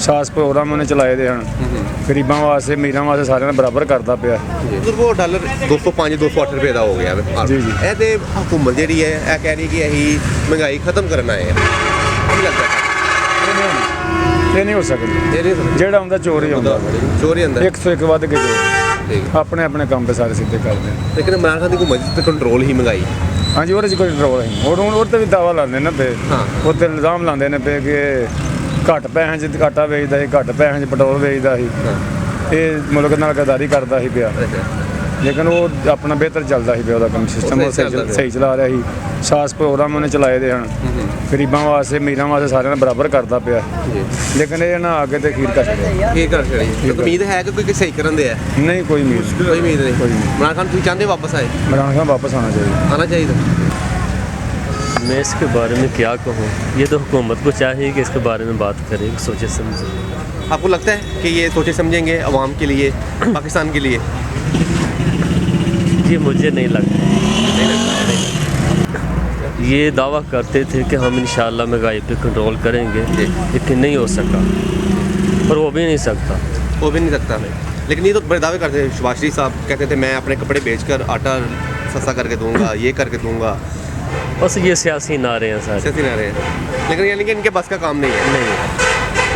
ਖਾਸ ਪ੍ਰੋਗਰਾਮ ਉਹਨੇ ਚਲਾਏ ਦੇ ਹਨ। ਗਰੀਬਾਂ ਵਾਸਤੇ ਅਮੀਰਾਂ ਵਾਸਤੇ ਸਾਰਿਆਂ ਨੂੰ ਬਰਾਬਰ ਕਰਦਾ ਪਿਆ। ਉਹ ਡਾਲਰ 205 208 ਰੁਪਏ ਦਾ ਹੋ ਗਿਆ ਜੀ ਜੀ। ਇਹ ਤੇ ਹਕੂਮਤ ਜਿਹੜੀ ਹੈ ਇਹ ਕਹਿ ਰਹੀ ਕਿ ਅਸੀਂ ਮਹਿੰਗਾਈ ਖਤਮ ਕਰਨਾ ਹੈ। ਕੀ ਲੱਗਦਾ ਇਹ ਨਹੀਂ ਹੋ ਸਕਦਾ। ਇਹ ਨਹੀਂ ਜਿਹੜਾ ਆਉਂਦਾ ਚੋਰ ਹੀ ਆਉਂਦਾ, ਚੋਰੀ ਅੰਦਰ 101 ਵੱਧ ਕੇ ਚੋਰ ਆਪਣੇ ਆਪਣੇ ਕੰਮ ਤੇ ਸਾਰੇ ਸਿੱਧੇ ਕਰਦੇ ਨੇ। ਲੇਕਿਨ ਇਮਰਾਨ ਖਾਨ ਦੀ ਹਕੂਮਤ ਤੇ ਕੰਟਰੋਲ ਹੀ ਮਹਿੰਗਾਈ। ਹਾਂਜੀ, ਉਹਦੇ 'ਚ ਕੋਈ ਕੰਟਰੋਲ ਨਹੀਂ। ਉਹ ਤੇ ਵੀ ਦਾਵਾ ਲਾਉਂਦੇ ਨੇ ਪਏ, ਉਹ ਤੇ ਇਲਜ਼ਾਮ ਲਾਉਂਦੇ ਨੇ ਪਏ ਕਿ ਘੱਟ ਪੈਸਿਆਂ 'ਚ ਆਟਾ ਵੇਚਦਾ ਸੀ, ਘੱਟ ਪੈਸਿਆਂ 'ਚ ਪੈਟਰੋਲ ਵੇਚਦਾ ਸੀ, ਇਹ ਮੁਲਕ ਨਾਲ ਗਦਾਰੀ ਕਰਦਾ ਸੀ ਪਿਆ। ਲੇਕਿਨ ਉਹ ਆਪਣਾ ਬਿਹਤਰ ਚੱਲਦਾ ਸੀ ਪਿਆ, ਉਹਦਾ ਕੰਮ ਸਿਸਟਮ ਉਹ ਸਹੀ ਚਲਾ ਰਿਹਾ ਸੀ। ਖਾਸ ਪ੍ਰੋਗਰਾਮ ਉਹਨੇ ਚਲਾਏ ਦੇ ਹਨ। ਗਰੀਬਾਂ ਵਾਸਤੇ ਅਮੀਰਾਂ ਵਾਸਤੇ ਸਾਰਿਆਂ ਨੂੰ ਬਰਾਬਰ ਕਰਦਾ ਪਿਆ। ਲੇਕਿਨ ਇਹ ਨਾ ਅੱਗੇ ਤੇ ਖੀਰ ਕੱਟ ਰਿਹਾ। ਕੀ ਕਰ ਛੜੀ ਉਮੀਦ ਹੈ ਕਿ ਕੋਈ ਸਹੀ ਕਰਨ ਦੇ ਹੈ? ਨਹੀਂ, ਕੋਈ ਉਮੀਦ ਨਹੀਂ। इमरान खान ਤੁਸੀਂ ਚਾਹੁੰਦੇ ਵਾਪਸ ਆਏ? इमरान खान वापस आना चाहिए। आना चाहिए। मैं इसके बारे में क्या कहूँ, ये तो हुकूमत को चाहिए कि इसके बारे में बात करे, सोचे समझे। आपको लगता है कि ये सोचे समझेंगे अवाम के लिए, पाकिस्तान के लिए? ये मुझे नहीं लगता। ये दावा करते थे कि हम इंशाल्लाह महंगाई पे कंट्रोल करेंगे, लेकिन नहीं हो सका और वो भी नहीं सकता। वो भी नहीं सकता। लेकिन ये तो बड़े दावे करते थे। शहबाज शरीफ साहब कहते थे मैं अपने कपड़े बेचकर आटा सस्ता करके दूंगा, ये करके दूंगा। बस ये सियासी नारे हैं सारे। सियासी नारे हैं, लेकिन यानी कि इनके बस का काम नहीं है। नहीं।